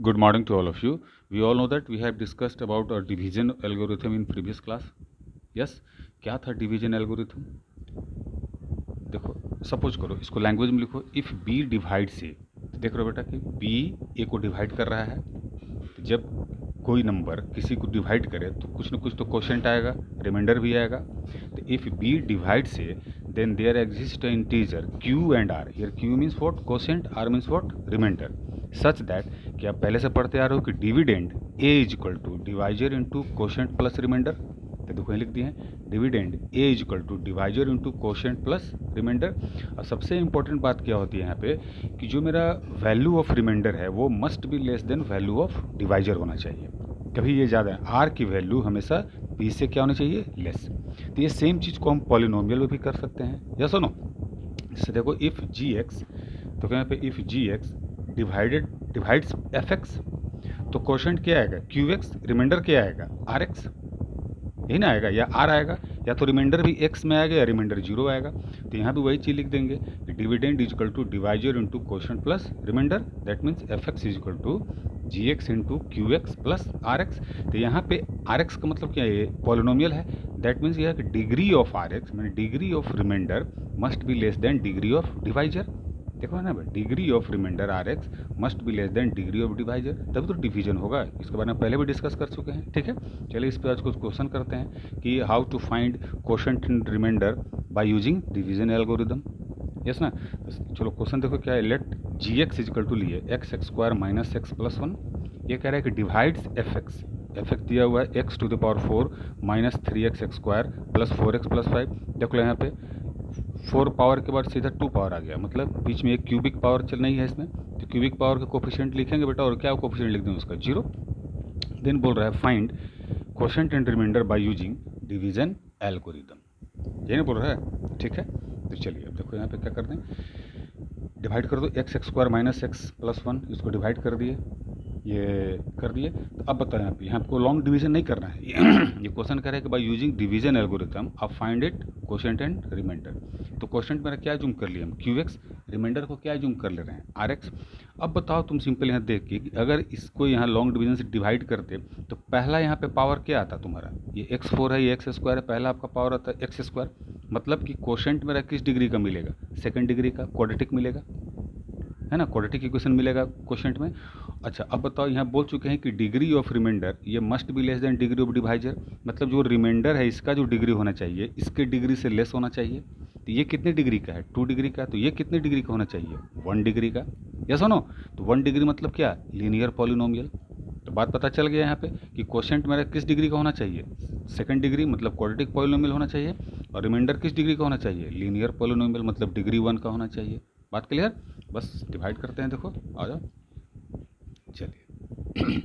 Good morning to all of you. We all know that we have discussed about a division algorithm in previous class. Yes, क्या था division algorithm? देखो, suppose करो इसको language में लिखो, if b divide से, देख रहे हो बेटा कि बी ए को डिवाइड कर रहा है। तो जब कोई नंबर किसी को डिवाइड करे तो कुछ ना कुछ तो क्वोशेंट आएगा, रिमाइंडर भी आएगा। तो इफ़ बी डिवाइड से then there exist integer q and r. Here q means what? Quotient, r means what? Remainder. Such that कि आप पहले से पढ़ते आ रहे हो कि dividend a is equal to divisor into quotient plus remainder. तो देखो लिख दिए हैं dividend a is equal to divisor into quotient plus remainder. और सबसे इंपॉर्टेंट बात क्या होती है यहाँ पे कि जो मेरा वैल्यू ऑफ रिमाइंडर है वो must be less then value of divisor होना चाहिए। कभी ये ज़्यादा है, आर की वैल्यू हमेशा बी से क्या होनी चाहिए? लेस। तो ये सेम चीज़ को हम पॉलिनोमियल में भी कर सकते हैं, या सुनो। जैसे देखो इफ़ जी एक्स, तो क्या यहाँ पे if g x divides f x, तो क्वोशेंट क्या आएगा? क्यू एक्स, रिमाइंडर क्या आएगा? R x. यही ना आएगा, या आर आएगा, या तो रिमाइंडर भी एक्स में आएगा या रिमाइंडर जीरो आएगा। तो यहाँ भी वही चीज़ लिख देंगे, dividend is equal to divisor into quotient plus remainder. That means f x is equal to g x into q x plus r x. तो यहाँ पे आर एक्स का मतलब क्या है? ये पॉलिनोमियल है। दैट मीन्स यह डिग्री ऑफ आर एक्स मैंने degree of remainder must be less than degree of divisor. देखो है ना भाई, degree of remainder r x must be less than degree of divisor, तभी तो डिवीजन होगा। इसके बारे में पहले भी डिस्कस कर चुके हैं, ठीक है। चलिए इस पर आज कुछ क्वेश्चन करते हैं कि how to find quotient and remainder by using division algorithm. Yes ना। चलो क्वेश्चन देखो क्या है। Let g x equal to लिए x square minus x plus one. ये कह रहा है कि डिवाइड्स एफ एक्स दिया हुआ है x to the power 4 minus 3x square plus 4x plus 5। देख लो यहाँ पे 4 पावर के बाद सीधा 2 पावर आ गया, मतलब बीच में एक क्यूबिक पावर चल नहीं है इसमें। तो क्यूबिक पावर का कोफिशिएंट लिखेंगे बेटा, और क्या कोफिशिएंट लिख दें उसका? जीरो। देन बोल रहा है find quotient and remainder by using division algorithm. ये नहीं बोल रहा है, ठीक है। तो चलिए अब देखो यहाँ पे क्या करते हैं, डिवाइड कर दो x square minus x plus one, इसको डिवाइड कर दिए, ये कर दिए। तो अब बताएं यहाँ आपको लॉन्ग डिवीजन नहीं करना है। ये क्वेश्चन कह रहा है कि बाय यूजिंग डिवीजन एल्गोरिथम आप find it quotient and remainder. तो क्वोशेंट मेरा क्या जूम कर लिया हम? Q x. रिमाइंडर को क्या जूम कर ले रहे हैं? R x. अब बताओ तुम सिंपल यहाँ देख के कि अगर इसको यहाँ लॉन्ग डिवीजन से डिवाइड करते तो पहला यहाँ पे पावर क्या आता तुम्हारा? ये एक्स फोर है, ये एक्स स्क्वायर है, पहला आपका पावर आता है एक्स स्क्वायर। मतलब कि क्वोशेंट मेरा किस डिग्री का मिलेगा? सेकंड डिग्री का, क्वाड्रेटिक मिलेगा, है ना। क्वाड्रेटिक इक्वेशन मिलेगा क्वोशेंट में। अच्छा अब बताओ, यहाँ बोल चुके हैं कि डिग्री ऑफ रिमाइंडर ये must be less than degree of divisor, मतलब जो रिमाइंडर है इसका जो डिग्री होना चाहिए इसके डिग्री से लेस होना चाहिए। तो ये कितने डिग्री का है? 2 डिग्री का। तो ये कितने डिग्री का होना चाहिए? 1 डिग्री का। या सुनो, तो 1 डिग्री मतलब क्या? Linear polynomial. तो बात पता चल गया यहाँ पे कि क्वोशेंट मेरा किस डिग्री का होना चाहिए? सेकंड डिग्री, मतलब क्वाड्रेटिक पॉलिनोमियल होना चाहिए। और रिमाइंडर किस डिग्री का होना चाहिए? लीनियर पॉलिनोमियल, मतलब डिग्री 1 का होना चाहिए। बात क्लियर? बस डिवाइड करते हैं, देखो आ जाओ। चलिए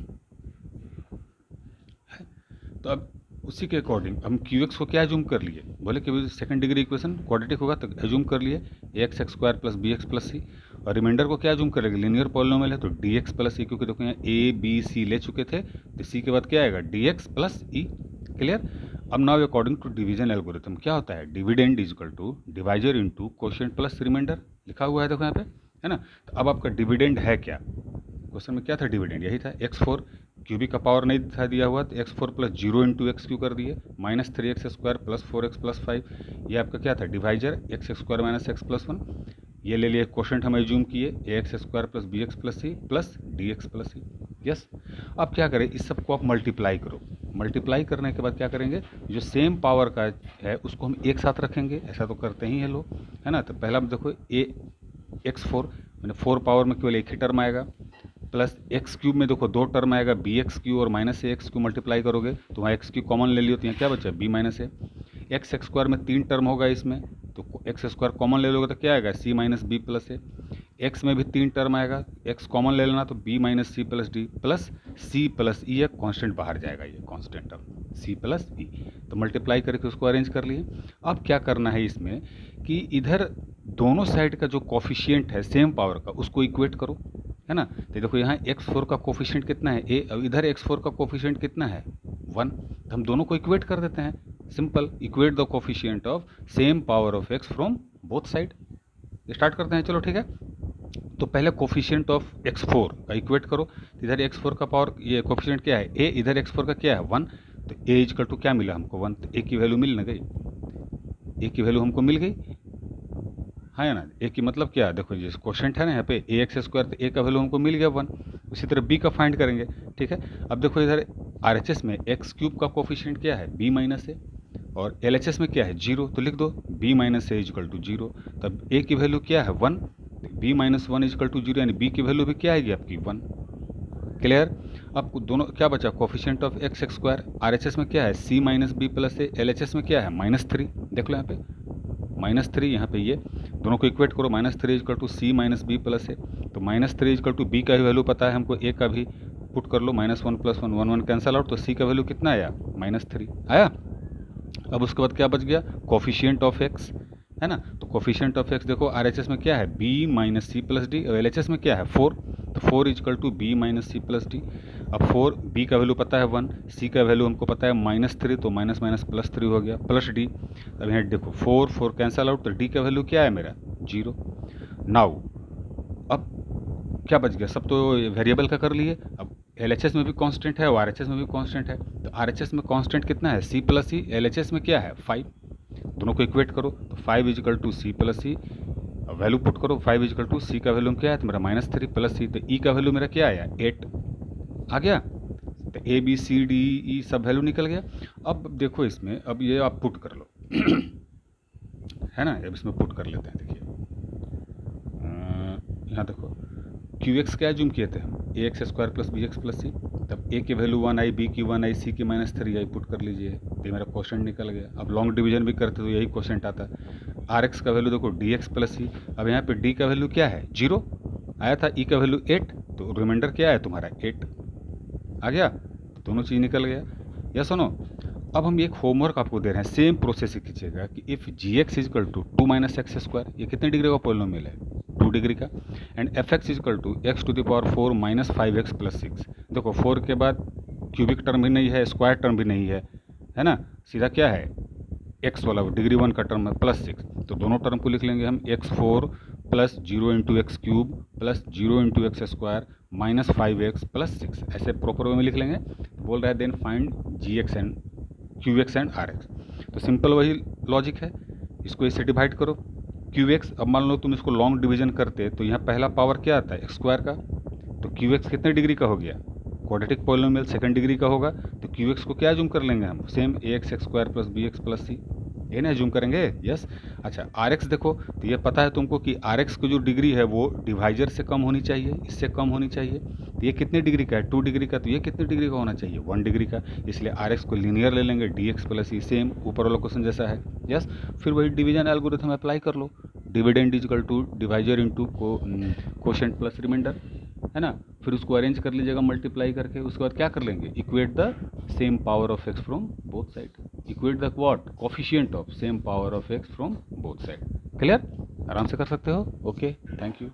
तो अब उसी के अकॉर्डिंग हम क्यू एक्स को क्या एज्यूम कर लिए? बोले कि सेकंड डिग्री इक्वेशन क्वाड्रेटिक होगा तो एज्यूम कर लिए a x square plus b x plus c. और रिमाइंडर को क्या एज्यूम करेंगे? लीनियर पॉलिनोमियल है तो डी एक्स प्लस ई, क्योंकि देखो यहाँ ए बी सी ले चुके थे तो सी के बाद क्या आएगा? D x plus e. Clear? अब now according to division algorithm क्या होता है? Dividend is equal to divisor into quotient plus remainder, लिखा हुआ है देखो यहाँ पे, है ना। तो अब आपका डिविडेंड है क्या? क्वेश्चन में क्या था? डिविडेंड यही था, एक्स फोर, क्यूबिक का पावर नहीं था दिया हुआ तो x four plus zero into x Q कर दिए, minus 3x square plus 4x plus 5। ये आपका क्या था? Divisor x square minus x plus one. ये ले लिए क्वोशेंट हम एज्यूम किए a x square plus b x plus c plus d x plus c. Yes. अब क्या करें, इस सबको आप मल्टीप्लाई करो। मल्टीप्लाई करने के बाद क्या करेंगे? जो सेम पावर का है उसको हम एक साथ रखेंगे, ऐसा तो करते ही हैं लोग, है ना। तो पहला देखो ए एक्स फोर, मैंने 4 पावर में केवल एक ही टर्म आएगा, प्लस एक्स क्यूब में देखो 2 टर्म आएगा, बी एक्स क्यू और माइनस ए एक्स क्यू मल्टीप्लाई करोगे तो वहाँ एक्स क्यू कॉमन ले लियो तो यहाँ क्या बचा? बी माइनस ए। एक्स स्क्वायर में 3 टर्म होगा इसमें, तो एक्स स्क्वायर कॉमन ले लोगे तो क्या आएगा? सी माइनस बी प्लस ए। एक्स में भी 3 टर्म आएगा, एक्स कॉमन ले लेना तो b minus c plus d plus c plus e, एक कॉन्स्टेंट बाहर जाएगा, ये constant term c plus e. तो मल्टीप्लाई करके उसको अरेंज कर लिए। अब क्या करना है इसमें कि इधर दोनों साइड का जो कॉफिशिएंट है सेम पावर का उसको इक्वेट करो, है ना। तो देखो यहाँ x4 का कोफिशिएंट कितना है? ए। अब इधर x4 का कोफिशिएंट कितना है? 1। तो हम दोनों को इक्वेट कर देते हैं, simple, equate the coefficient of same power of x from both side. Start करते हैं, चलो ठीक है। तो पहले कोफिशिएंट ऑफ x4 का इक्वेट करो, इधर x4 का पावर ये कोफिशिएंट क्या है a, इधर x4 का क्या है 1, तो a इजकल टू क्या मिला हमको 1, तो a की वैल्यू मिल ना गई, a की वैल्यू हमको मिल गई, हाँ या ना। a की मतलब क्या, देखो जैसे क्वेश्चन है ना यहाँ पे ax स्क्वायर, तो a का वैल्यू हमको मिल गया 1। उसी तरह b का फाइंड करेंगे, ठीक है। अब देखो इधर RHS में x क्यूब का कोफिशिएंट क्या है b माइनस ए, और LHS में क्या है 0, तो लिख दो b minus a equal to 0, तब a की वैल्यू क्या है 1, b माइनस 1 इजकल टू 0, यानी b की वैल्यू भी क्या आएगी आपकी 1। क्लियर। अब दोनों क्या बचा, coefficient of x square, RHS में क्या है c माइनस बी प्लस ए, LHS में क्या है -3, देख लो यहाँ पे -3, यहाँ पे ये दोनों को इक्वेट करो, -3 equal to c minus b plus a, तो -3 इजकल टू बी का भी वैल्यू पता है हमको, ए का भी पुट कर लो, -1 + 1 1 1 कैंसल आउट, तो सी का वैल्यू कितना आया -3 आया। अब उसके बाद क्या बच गया, कोफिशिएंट ऑफ एक्स, है ना। तो कोफिशिएंट ऑफ एक्स देखो RHS में क्या है b minus c plus d, और LHS में क्या है 4, तो 4 equal to b minus c plus d. अब 4, b का वैल्यू पता है 1, c का वैल्यू हमको पता है -3, तो माइनस माइनस +3 हो गया, प्लस डी। अब यहाँ देखो 4 4 कैंसल आउट, तो d का वैल्यू क्या है मेरा 0। नाउ अब क्या बच गया, सब तो वेरिएबल का कर लिए। अब LHS में भी कांस्टेंट है और RHS में भी कांस्टेंट है, तो RHS में कांस्टेंट कितना है c प्लस ई, LHS में क्या है 5, दोनों को इक्वेट करो, तो 5 equal to c plus e, value put करो, 5 इजकल टू सी का वैल्यू क्या है तो मेरा -3 प्लस सी, तो ई का वैल्यू मेरा क्या आया 8 आ गया, तो A B C D E सब वैल्यू निकल गया। अब देखो इसमें, अब ये आप पुट कर लो है ना, अब इसमें पुट कर लेते हैं, देखिए यहाँ देखो QX क्या जूम किए थे हम, AX square plus BX plus c, तब A की वैल्यू 1 आई, B की 1 आई, C की -3 आई, पुट कर लीजिए, तो ये मेरा क्वेश्चन निकल गया। अब लॉन्ग डिवीजन भी करते तो यही क्वेश्चन आता है। RX का वैल्यू देखो DX प्लस C, अब यहाँ पे D का वैल्यू क्या है 0 आया था, E का वैल्यू 8, तो रिमाइंडर क्या है तुम्हारा 8 आ गया, तो दोनों चीज़ निकल गया। या सुनो, अब हम एक होमवर्क आपको दे रहे हैं, सेम प्रोसेस ही कीजिएगा कि if gx equal to 2 minus x square, ये कितने डिग्री का पॉलिनोमियल है 2 डिग्री का, and fx equal to x to the power 4 minus 5x plus 6, देखो 4 के बाद क्यूबिक टर्म भी नहीं है, स्क्वायर टर्म भी नहीं है ना, सीधा क्या है x वाला डिग्री 1 का टर्म है +6, तो दोनों टर्म को लिख लेंगे हम x4 plus 0 into x cube plus 0 into x square minus 5x plus 6, ऐसे प्रॉपर वे में लिख लेंगे। बोल रहा है then find gx and QX and RX, तो सिंपल वही लॉजिक है, इसको इससे डिवाइड करो QX। अब मान लो तुम इसको लॉन्ग डिवीजन करते तो यहाँ पहला पावर क्या आता है एक्स स्क्वायर का, तो QX कितने डिग्री का हो गया, क्वाड्रेटिक पॉलिनोमियल सेकंड डिग्री का होगा, तो QX को क्या जूम कर लेंगे हम, same AX square plus BX plus C, ये ना जूम करेंगे, यस। अच्छा RX देखो, तो ये पता है तुमको कि RX की जो डिग्री है वो डिवाइजर से कम होनी चाहिए, इससे कम होनी चाहिए, तो ये कितने डिग्री का है 2 डिग्री का, तो ये कितने डिग्री का होना चाहिए 1 डिग्री का, इसलिए RX को लीनियर ले लेंगे DX प्लस ई, सेम ऊपर वाला क्वेश्चन जैसा है, यस। फिर वही डिवीजन एल्गोरिथम अप्लाई कर लो, dividend equal to divisor into quotient plus remainder, है ना, फिर उसको अरेंज कर लीजिएगा मल्टीप्लाई करके, उसके बाद क्या कर लेंगे equate the same power of x from both side, equate the what coefficient of same power of x from both side. Clear, आराम से कर सकते हो, ओके, थैंक यू।